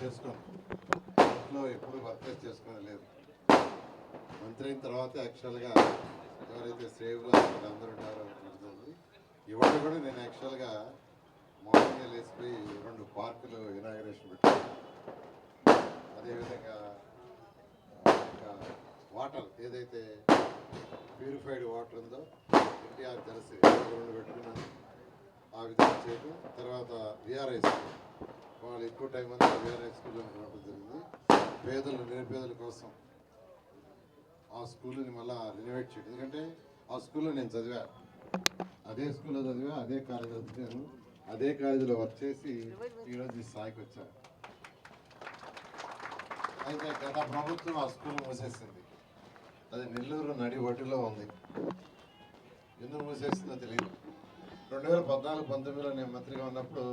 చేసుకోను, ఇంట్లో ఎప్పుడు వర్క్ చేసుకుని లేదు. మంత్రి అయిన తర్వాత యాక్చువల్గా ఎవరైతే సేవ్లో అందరూ ఉన్నారో నడుతుంది. ఇవాళ కూడా నేను యాక్చువల్గా మార్నింగ్ లేసిపోయి 2 పార్కులు ఇనాగరేషన్ పెట్టాను. అదేవిధంగా వాటర్ ఏదైతే ప్యూరిఫైడ్ వాటర్ ఉందో ఎన్టీఆర్ జలసి 2 పెట్టుకున్నాను. ఆ విధంగా చేయడం. తర్వాత విఆర్ఐ స్కూల్ వాళ్ళు ఎక్కువ టైం అంతా విఆర్ఐ స్కూల్లో ఉండడం జరిగింది. పేదలు నిరుపేదల కోసం ఆ స్కూల్ని మళ్ళీ రినోవేట్ చేయడం. ఎందుకంటే ఆ స్కూల్లో నేను చదివా, అదే స్కూల్లో చదివా, అదే కాలేజీలో చదివాను, అదే కాలేజీలో వర్క్ చేసి ఈరోజు ఈ స్థాయికి వచ్చాను. అయితే గత ప్రభుత్వం ఆ స్కూల్ మూసేసింది. అది నెల్లూరు నడి ఒడ్డులో ఉంది. ఎందుకు మూసేసిందో తెలియదు. 2014-19లో నేను మంత్రిగా ఉన్నప్పుడు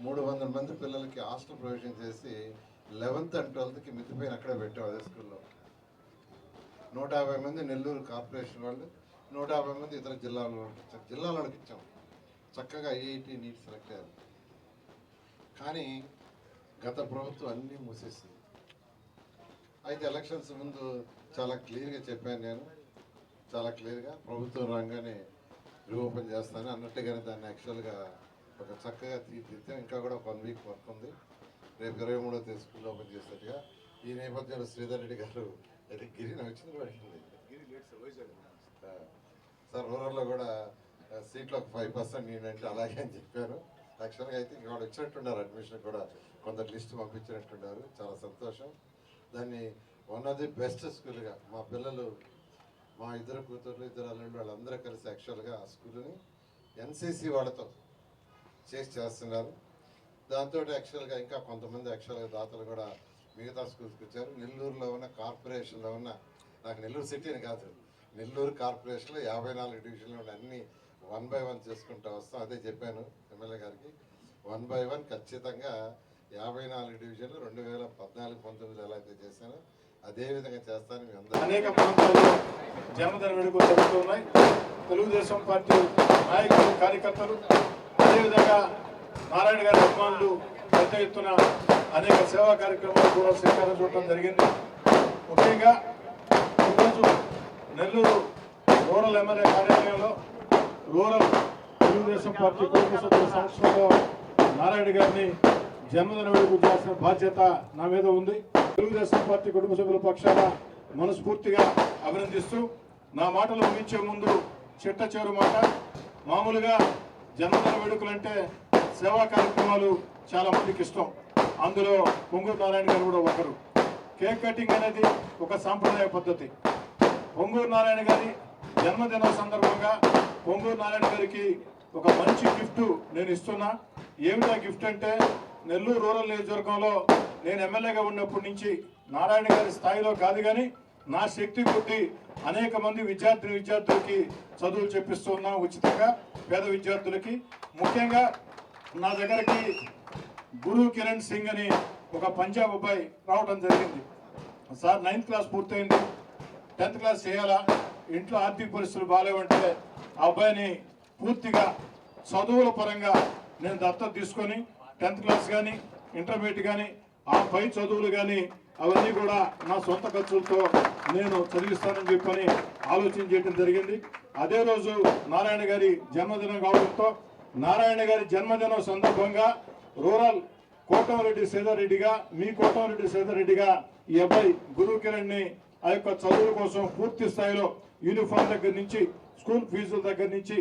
300 మంది పిల్లలకి హాస్టల్ ప్రొవిజన్ చేసి 11th and 12th మితిపోయిన అక్కడే పెట్టాం. అదే స్కూల్లో 150 మంది నెల్లూరు కార్పొరేషన్ వాళ్ళు, 150 మంది ఇతర జిల్లాలకు ఇచ్చాం. చక్కగా ఐఐటి నీట్ సెలెక్ట్ అయ్యారు. కానీ గత ప్రభుత్వం అన్నీ మూసేసింది. అయితే ఎలక్షన్స్ ముందు చాలా క్లియర్గా చెప్పాను నేను, చాలా క్లియర్గా ప్రభుత్వం రాగానే రీఓపెన్ చేస్తాను అన్నట్టుగానే దాన్ని యాక్చువల్గా ఒక చక్కగా తీర్చిదిద్దాం. ఇంకా కూడా 1 వీక్ వర్క్ ఉంది. రేపు 23వ తేదీ స్కూల్ ఓపెన్ చేసేట్టుగా. ఈ నేపథ్యంలో శ్రీధర్ రెడ్డి గారు అయితే గిరిని వచ్చింది పడింది సార్. రూరల్లో కూడా సీట్లో ఒక 5% నేనంటే అలాగే అని చెప్పారు. యాక్చువల్గా అయితే ఇంకా వాళ్ళు వచ్చినట్టున్నారు, అడ్మిషన్ కూడా కొంత లిస్ట్ పంపించినట్టున్నారు. చాలా సంతోషం. దాన్ని వన్ ఆఫ్ ది బెస్ట్ స్కూల్గా మా పిల్లలు, మా 2 కూతుర్లు 2 అల్లుళ్ళు వాళ్ళందరూ కలిసి యాక్చువల్గా ఆ స్కూల్ని ఎన్సీసీ వాళ్ళతో చేస్తున్నారు. దాంతో యాక్చువల్గా ఇంకా కొంతమంది యాక్చువల్గా దాతలు కూడా మిగతా స్కూల్స్కి వచ్చారు. నెల్లూరులో ఉన్న కార్పొరేషన్లో ఉన్న, నాకు నెల్లూరు సిటీని కాదు, నెల్లూరు కార్పొరేషన్లో 54 డివిజన్లు ఉన్న అన్ని 1 by 1 చేసుకుంటూ వస్తాం. అదే చెప్పాను ఎమ్మెల్యే గారికి, 1 by 1 ఖచ్చితంగా 54 డివిజన్లు 2014-19లో ఎలా అయితే చేశానో అదేవిధంగా చేస్తాను. మీ అందరూ అనేక ప్రాంతాల్లో జన్మదిన వేడుకలు జరుగుతున్నాయి. తెలుగుదేశం పార్టీ నాయకులు, కార్యకర్తలు, అదేవిధంగా నారాయణ గారి అభిమానులు పెద్ద ఎత్తున అనేక సేవా కార్యక్రమాలు కూడా శ్రీకారం చుట్టడం జరిగింది. ముఖ్యంగా ఈరోజు నెల్లూరు రూరల్ ఎమ్మెల్యే కార్యాలయంలో రూరల్ తెలుగుదేశం పార్టీ కుటుంబ సభ్యుల సంస్థలో నారాయణ గారిని జన్మదిన వేడుకలు చేయాల్సిన బాధ్యత నా మీద ఉంది. తెలుగుదేశం పార్టీ కుటుంబ సభ్యుల పక్షాన మనస్ఫూర్తిగా అభినందిస్తూ నా మాటలు ముగించే ముందు చిట్ట చివరి మాట, మామూలుగా జన్మదిన వేడుకలు అంటే సేవా కార్యక్రమాలు చాలా మందికి ఇష్టం. అందులో పొంగూరు నారాయణ గారు కూడా ఒకరు. కేక్ కటింగ్ అనేది ఒక సాంప్రదాయ పద్ధతి. పొంగూరు నారాయణ గారి జన్మదినం సందర్భంగా పొంగూరు నారాయణ గారికి ఒక మంచి గిఫ్ట్ నేను ఇస్తున్నా. ఏమిటా గిఫ్ట్ అంటే, నెల్లూరు రూరల్ నియోజకవర్గంలో నేను ఎమ్మెల్యేగా ఉన్నప్పటి నుంచి నారాయణ గారి స్థాయిలో కాదు కానీ నా శక్తి కొద్దీ అనేక మంది విద్యార్థులకి చదువులు చెప్పిస్తున్నాం ఉచితంగా, పేద విద్యార్థులకి. ముఖ్యంగా నా దగ్గరికి గురు కిరణ్ సింగ్ అని ఒక పంజాబ్ అబ్బాయి రావడం జరిగింది. సార్ 9th క్లాస్ పూర్తయింది, 10th క్లాస్ చేయాలా, ఇంట్లో ఆర్థిక పరిస్థితులు బాగాలేవంటే ఆ అబ్బాయిని పూర్తిగా చదువుల పరంగా నేను దత్తత తీసుకొని 10th క్లాస్ కానీ ఇంటర్మీడియట్ కానీ ఆ పై చదువులు కానీ అవన్నీ కూడా నా సొంత ఖర్చులతో నేను చదివిస్తానని చెప్పని ఆలోచన చేయడం జరిగింది. అదే రోజు నారాయణ గారి జన్మదినం కావడంతో నారాయణ గారి జన్మదినం సందర్భంగా రూరల్ కోటంరెడ్డి శ్రీధర్ రెడ్డిగా, మీ కోటంరెడ్డి శ్రీధర్ రెడ్డిగా ఈ అబ్బాయి గురు కిరణ్ ని ఆ యొక్క చదువుల కోసం పూర్తి స్థాయిలో యూనిఫామ్ దగ్గర నుంచి, స్కూల్ ఫీజుల దగ్గర నుంచి,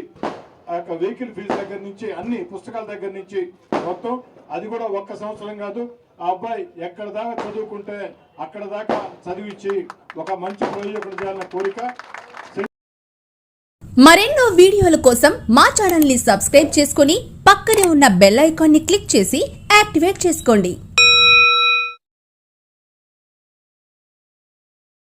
ఆ యొక్క వెహికల్ ఫీజు దగ్గర నుంచి, అన్ని పుస్తకాల దగ్గర నుంచి మొత్తం, అది కూడా 1 సంవత్సరం కాదు, ఆ అబ్బాయి ఎక్కడ దాకా చదువుకుంటే అక్కడ దాకా చదివించి ఒక మంచి ప్రయోజకుడు చేయాలన్న కోరిక. మరెన్నో వీడియోల కోసం మా ఛానల్ ని సబ్స్క్రైబ్ చేసుకుని పక్కనే ఉన్న బెల్ ఐకాన్ ని క్లిక్ చేసి యాక్టివేట్ చేసుకోండి.